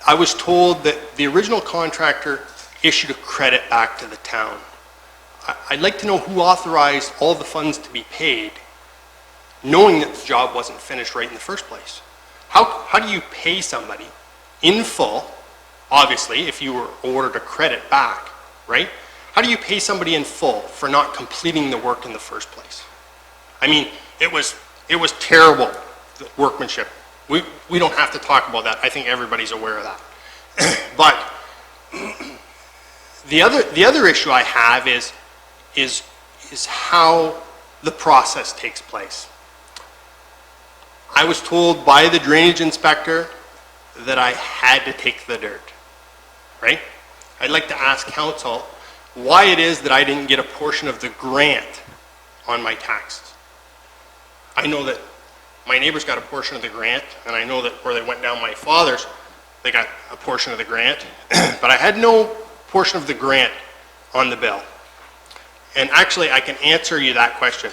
I was told that the original contractor issued a credit back to the town. I'd like to know who authorized all the funds to be paid, knowing that the job wasn't finished right in the first place. how do you pay somebody in full, obviously, if you were ordered a credit back, right? How do you pay somebody in full for not completing the work in the first place? I mean, it was terrible, the workmanship. We don't have to talk about that. I think everybody's aware of that. But the other issue I have is how the process takes place. I was told by the drainage inspector that I had to take the dirt, right? I'd like to ask council why it is that I didn't get a portion of the grant on my taxes. I know that my neighbors got a portion of the grant, and I know that where they went down my father's, they got a portion of the grant, but I had no portion of the grant on the bill. And actually, I can answer you that question.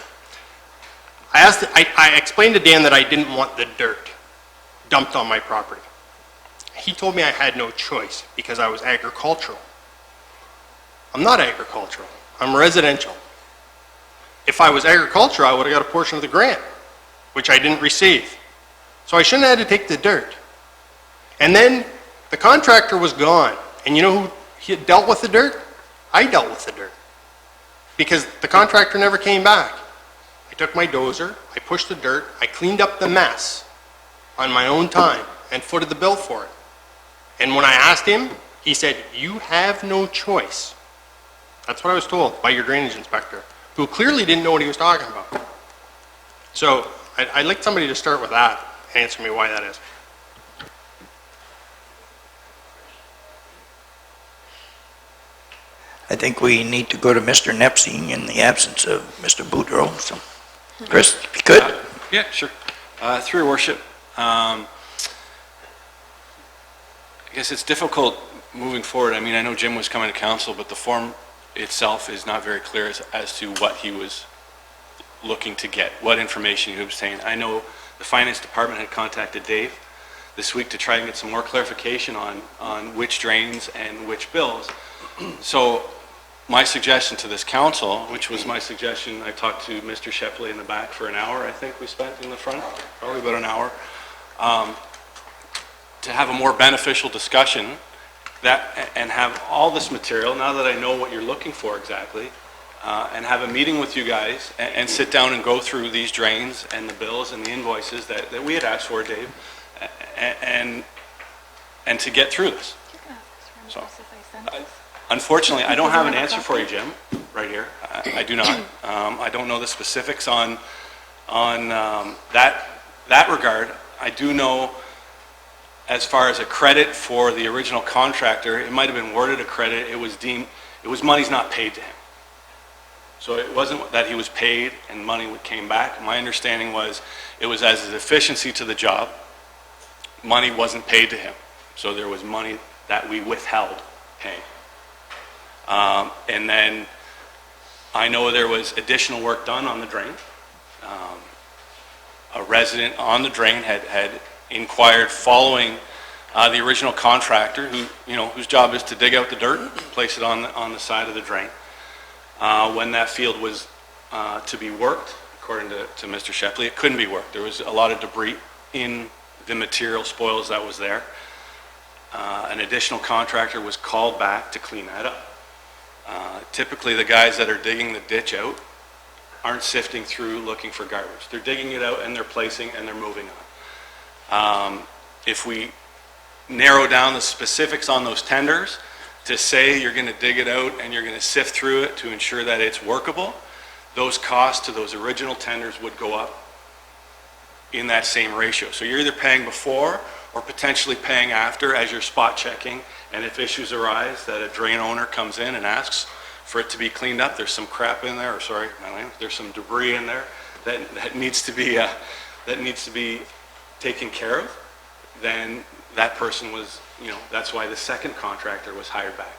I explained to Dan that I didn't want the dirt dumped on my property. He told me I had no choice because I was agricultural. I'm not agricultural. I'm residential. If I was agricultural, I would have got a portion of the grant, which I didn't receive. So I shouldn't have had to take the dirt. And then the contractor was gone. And you know who dealt with the dirt? I dealt with the dirt. Because the contractor never came back. I took my dozer, I pushed the dirt, I cleaned up the mess on my own time and footed the bill for it. And when I asked him, he said, "You have no choice." That's what I was told by your drainage inspector, who clearly didn't know what he was talking about. So I'd like somebody to start with that and answer me why that is. I think we need to go to Mr. Nepsing in the absence of Mr. Boudreau. So, Chris, if you could. Yeah, sure. Through your worship, I guess it's difficult moving forward. I mean, I know Jim was coming to council, but the form itself is not very clear as to what he was looking to get, what information he was obtained. I know the finance department had contacted Dave this week to try and get some more clarification on which drains and which bills. So my suggestion to this council, which was my suggestion, I talked to Mr. Shepley in the back for an hour, I think we spent in the front, probably about an hour, to have a more beneficial discussion and have all this material, now that I know what you're looking for exactly, and have a meeting with you guys and sit down and go through these drains and the bills and the invoices that we had asked for, Dave, and to get through this. So, unfortunately, I don't have an answer for you, Jim, right here. I do not. I don't know the specifics on that regard. I do know, as far as a credit for the original contractor, it might have been worded a credit. It was money's not paid to him. So it wasn't that he was paid and money came back. My understanding was it was as an efficiency to the job. Money wasn't paid to him. So there was money that we withheld paying. And then I know there was additional work done on the drain. A resident on the drain had inquired following the original contractor, whose job is to dig out the dirt and place it on the side of the drain. When that field was to be worked, according to Mr. Shepley, it couldn't be worked. There was a lot of debris in the material spoils that was there. An additional contractor was called back to clean that up. Typically, the guys that are digging the ditch out aren't sifting through looking for garbage. They're digging it out and they're placing and they're moving on. If we narrow down the specifics on those tenders to say you're going to dig it out and you're going to sift through it to ensure that it's workable, those costs to those original tenders would go up in that same ratio. So you're either paying before or potentially paying after as you're spot checking, and if issues arise that a drain owner comes in and asks for it to be cleaned up, there's some crap in there, or sorry, there's some debris in there that needs to be taken care of, then that person was, that's why the second contractor was hired back.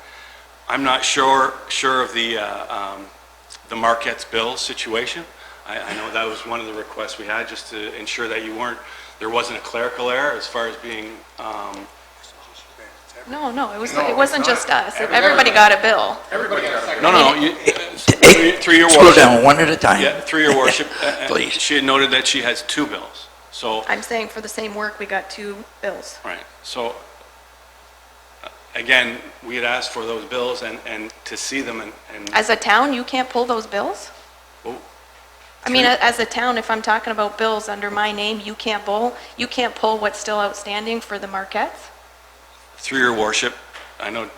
I'm not sure of the Marquette's bill situation. I know that was one of the requests we had, just to ensure that there wasn't a clerical error as far as being. No, it wasn't just us. Everybody got a bill. Everybody got a bill. No. Through your Slow worship. down one at a time. Yeah, through your worship. Please. She had noted that she has two bills. So, I'm saying for the same work, we got 2 bills. right, so, again, we had asked for those bills and to see them and As a town, you can't pull those bills? Well, I mean, as a town, if I'm talking about bills under my name, you can't pull what's still outstanding for the Marquettes? through your worship, I know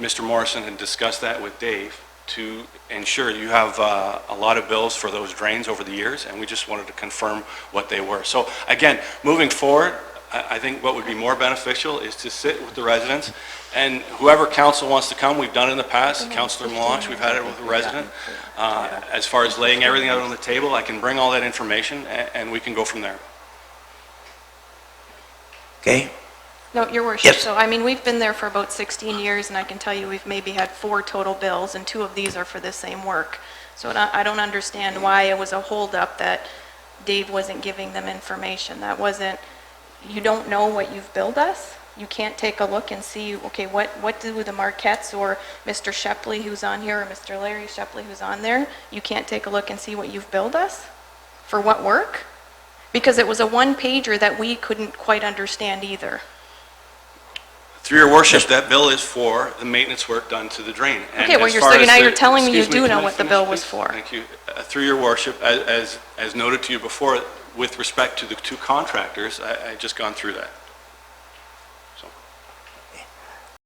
Mr. Morrison had discussed that with Dave to ensure you have a lot of bills for those drains over the years, and we just wanted to confirm what they were. So again, moving forward, I think what would be more beneficial is to sit with the residents, and whoever council wants to come, we've done it in the past, Councillor Melange, we've had it with a resident. As far as laying everything out on the table, I can bring all that information, and we can go from there. Okay? No, Your Worship. Yes. So, I mean, we've been there for about 16 years, and I can tell you we've maybe had 4 total bills, and 2 of these are for the same work. So I don't understand why it was a holdup that Dave wasn't giving them information. That wasn't, you don't know what you've billed us? You can't take a look and see, okay, what do the Marquettes or Mr. Shepley who's on here, or Mr. Larry Shepley who's on there, you can't take a look and see what you've billed us? For what work? Because it was a one-pager that we couldn't quite understand either. Through your worship, that bill is for the maintenance work done to the drain. And Okay, well, as far as now the- you're telling me you excuse do can know I what the finish, bill was please? for. Thank you. Through your worship, as noted to you before, with respect to the 2 contractors, I just gone through that.